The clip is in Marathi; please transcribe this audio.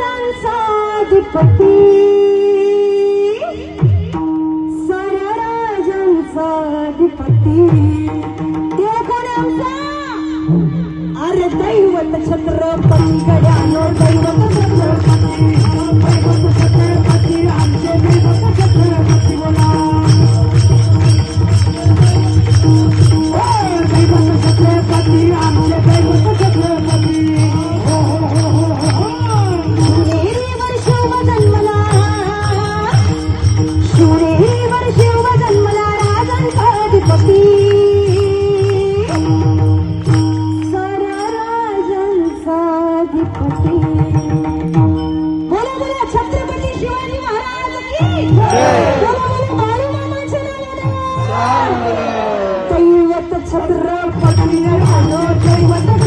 राजांचा अधिपती राजांचा अधिपती ते कोण आमचा अरे दैवत छत्रपती गड्यानो दैवत छत्रपती दैवत छत्रपती आमचे दैवत छत्रपती बोला दैवत छत्रपती आमचे दैवत छत्रपती शिवनेरीवर शिव जन्मला शिवनेरीवर शिव जन्मला राजांचा अधिपती बोला बोला छत्रपती शिवाजी महाराज की बोला बोला बाळूमामाच्या नावानं दैवत छत्रपती दैवत